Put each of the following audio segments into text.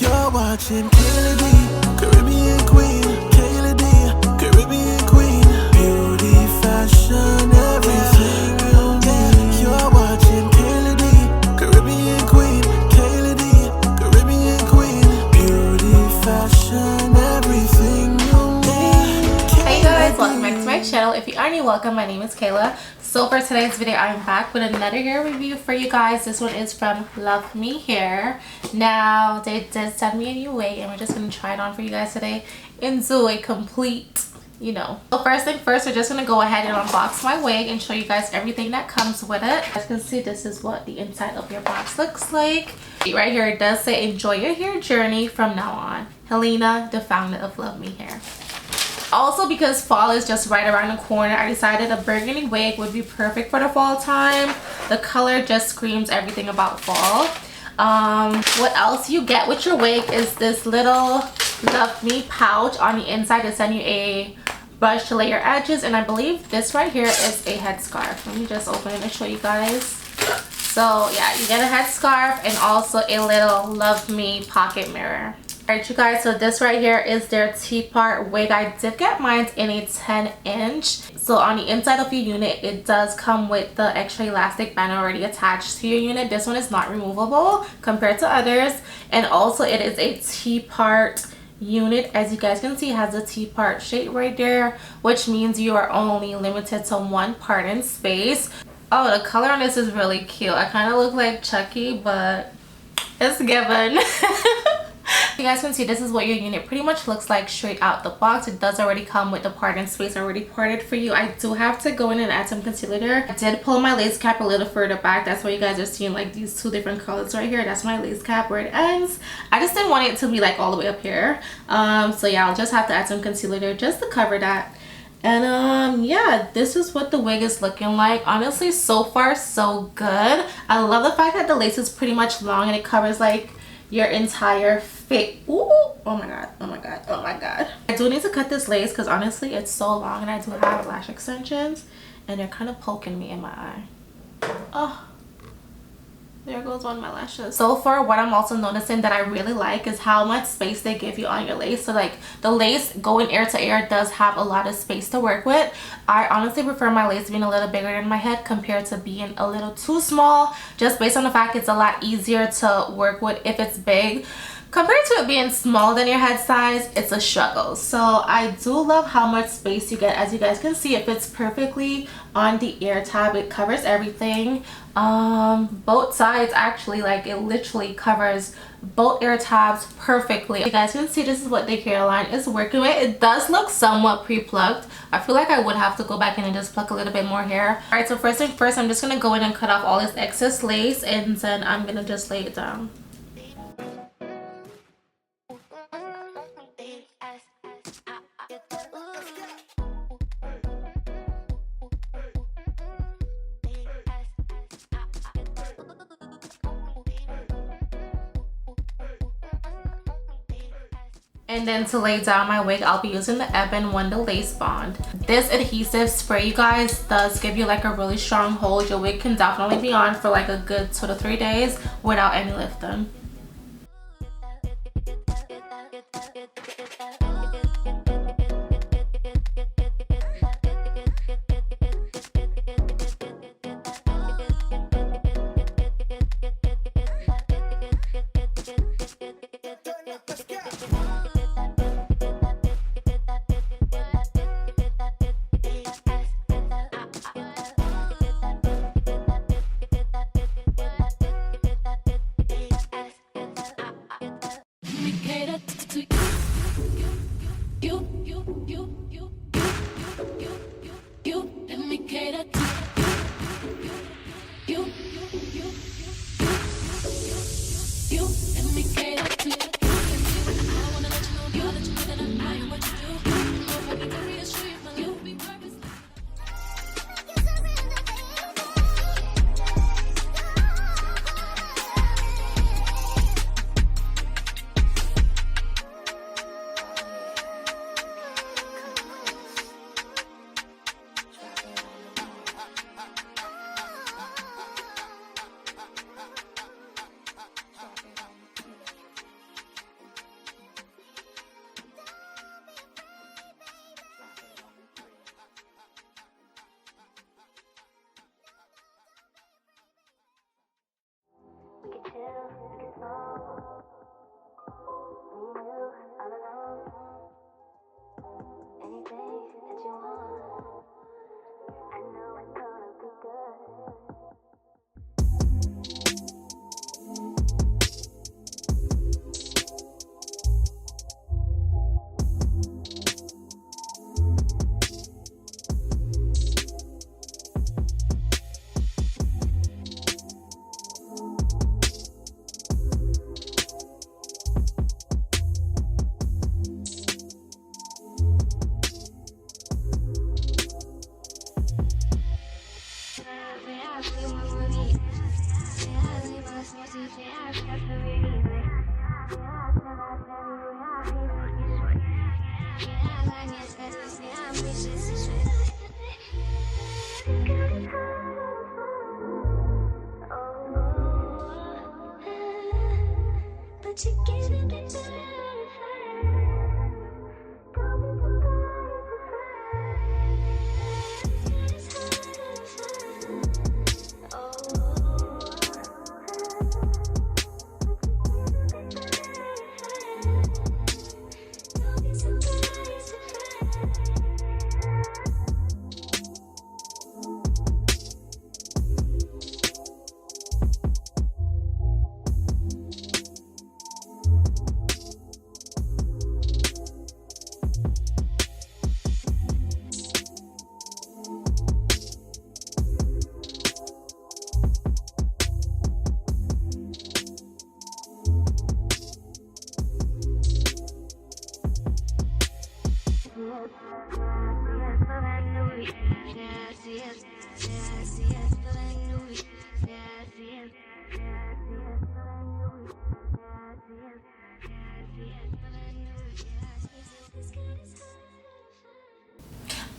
You're watching Kayladeebookings, Caribbean Queen. Kayladeebookings, Caribbean Queen. Beauty, fashion, everything you need. You're watching Kayladeebookings, Caribbean Queen. Kayladeebookings, Caribbean Queen. Beauty, fashion, everything you need. Hey guys, welcome back to my channel. If you are new, welcome. My name is Kayla. So for today's video, I'm back with another hair review for you guys. This one is from Luvme Hair. Now they did send me a new wig and we're just gonna try it on for you guys today and do a complete, So first thing first, we're just gonna go ahead and unbox my wig and show you guys everything that comes with it. As you can see, this is what the inside of your box looks like. Right here it does say enjoy your hair journey from now on. Helena, the founder of Luvme Hair. Also, because fall is just right around the corner, I decided a burgundy wig would be perfect for the fall time. The color just screams everything about fall. What else you get with your wig is this little Luvme pouch on the inside to send you a brush to lay your edges, and I believe this right here is a headscarf. Let me just open it and show you guys. So yeah, you get a headscarf and also a little Luvme pocket mirror. Alright you guys, so this right here is their T-part wig. I did get mine in a 10-inch. So on the inside of your unit, it does come with the extra elastic band already attached to your unit. This one is not removable compared to others. And also it is a T-part unit. As you guys can see, it has a T-part shape right there, which means you are only limited to one part in space. Oh, the color on this is really cute. I kind of look like Chucky, but it's given. You guys can see this is what your unit pretty much looks like straight out the box. It does already come with the part and space already parted for you. I do have to go in and add some concealer. I did pull my lace cap a little further back. That's why you guys are seeing like these two different colors right here. That's my lace cap where it ends. I just didn't want it to be like all the way up here. So yeah, I'll just have to add some concealer just to cover that. And yeah, this is what the wig is looking like. Honestly, so far so good. I love the fact that the lace is pretty much long and it covers like your entire face. Ooh, oh my god, oh my god, oh my god. I do need to cut this lace because honestly it's so long and I do have lash extensions and they're kind of poking me in my eye. Oh, there goes one of my lashes. So far, what I'm also noticing that I really like is how much space they give you on your lace. So like the lace going ear to ear does have a lot of space to work with. I honestly prefer my lace being a little bigger than my head compared to being a little too small, just based on the fact it's a lot easier to work with if it's big. Compared to it being smaller than your head size, it's a struggle. So I do love how much space you get. As you guys can see, it fits perfectly on the ear tab. It covers everything. Both sides actually, like it literally covers both ear tabs perfectly. You guys can see this is what the hairline is working with. It does look somewhat pre-plucked. I feel like I would have to go back in and just pluck a little bit more hair. Alright, so first thing first, I'm just going to go in and cut off all this excess lace and then I'm going to just lay it down. And then to lay down my wig, I'll be using the Ebon Wonder Lace Bond. This adhesive spray, you guys, does give you like a really strong hold. Your wig can definitely be on for like a good 2 to 3 days without any lifting.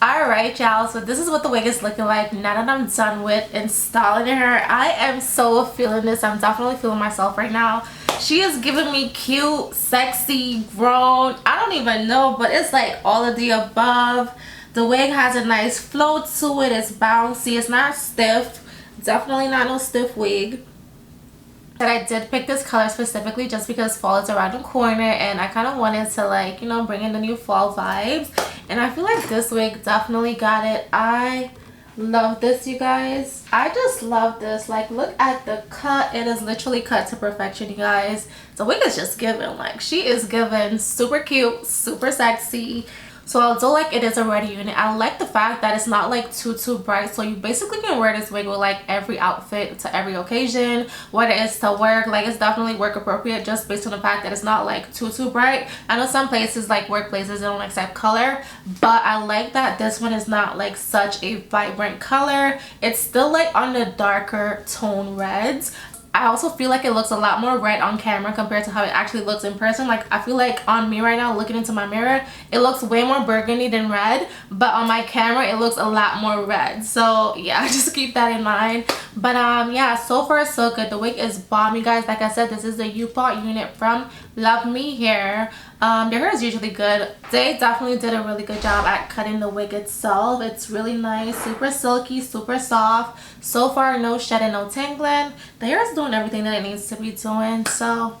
Alright y'all, so this is what the wig is looking like now that I'm done with installing her. I am so feeling this. I'm definitely feeling myself right now. She is giving me cute, sexy, grown, I don't even know, but it's like all of the above. The wig has a nice flow to it. It's bouncy. It's not stiff. Definitely not no stiff wig. But I did pick this color specifically just because fall is around the corner and I kind of wanted to, like, you know, bring in the new fall vibes. And I feel like this wig definitely got it. I love this, you guys. I just love this. Like, look at the cut. It is literally cut to perfection, you guys. The wig is just giving. Like, she is giving super cute, super sexy. So although like it is a red unit, I like the fact that it's not like too bright. So you basically can wear this wig with like every outfit to every occasion, whether it's to work. Like, it's definitely work appropriate just based on the fact that it's not like too bright. I know some places like workplaces they don't accept color, but I like that this one is not like such a vibrant color. It's still like on the darker tone reds. I also feel like it looks a lot more red on camera compared to how it actually looks in person. Like, I feel like on me right now, looking into my mirror, it looks way more burgundy than red, but on my camera it looks a lot more red. So yeah, just keep that in mind. But yeah, so far so good. The wig is bomb, you guys. Like I said, this is the U-Pot unit from Luvme Hair. Their hair is usually good. They definitely did a really good job at cutting the wig itself. It's really nice, super silky, super soft. So far, no shedding, no tangling. The hair is doing everything that it needs to be doing. So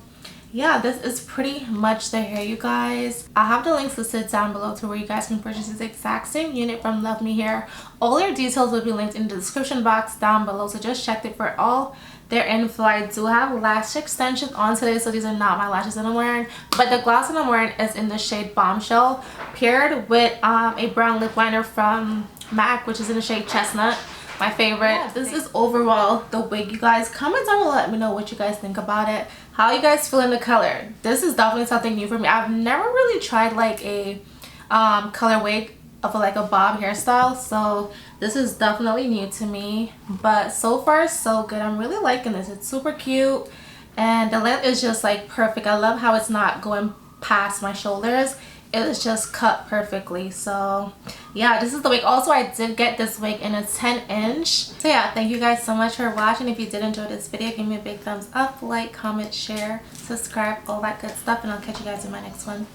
yeah, this is pretty much the hair, you guys. I have the links listed down below to where you guys can purchase this exact same unit from Luvme Hair. All your details will be linked in the description box down below, so just check it for all their info. I do have lash extensions on today, so these are not my lashes that I'm wearing, but the gloss that I'm wearing is in the shade Bombshell, paired with a brown lip liner from MAC, which is in the shade Chestnut, my favorite. Yeah, this is overall the wig, you guys. Comment down below, let me know what you guys think about it. How you guys feel in the color? This is definitely something new for me. I've never really tried like a color wig of like a bob hairstyle, so this is definitely new to me. But so far so good. I'm really liking this. It's super cute and the length is just like perfect. I love how it's not going past my shoulders. It is just cut perfectly. So yeah, this is the wig. Also, I did get this wig in a 10-inch. So yeah, thank you guys so much for watching. If you did enjoy this video, give me a big thumbs up, like, comment, share, subscribe, all that good stuff, and I'll catch you guys in my next one.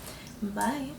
Bye.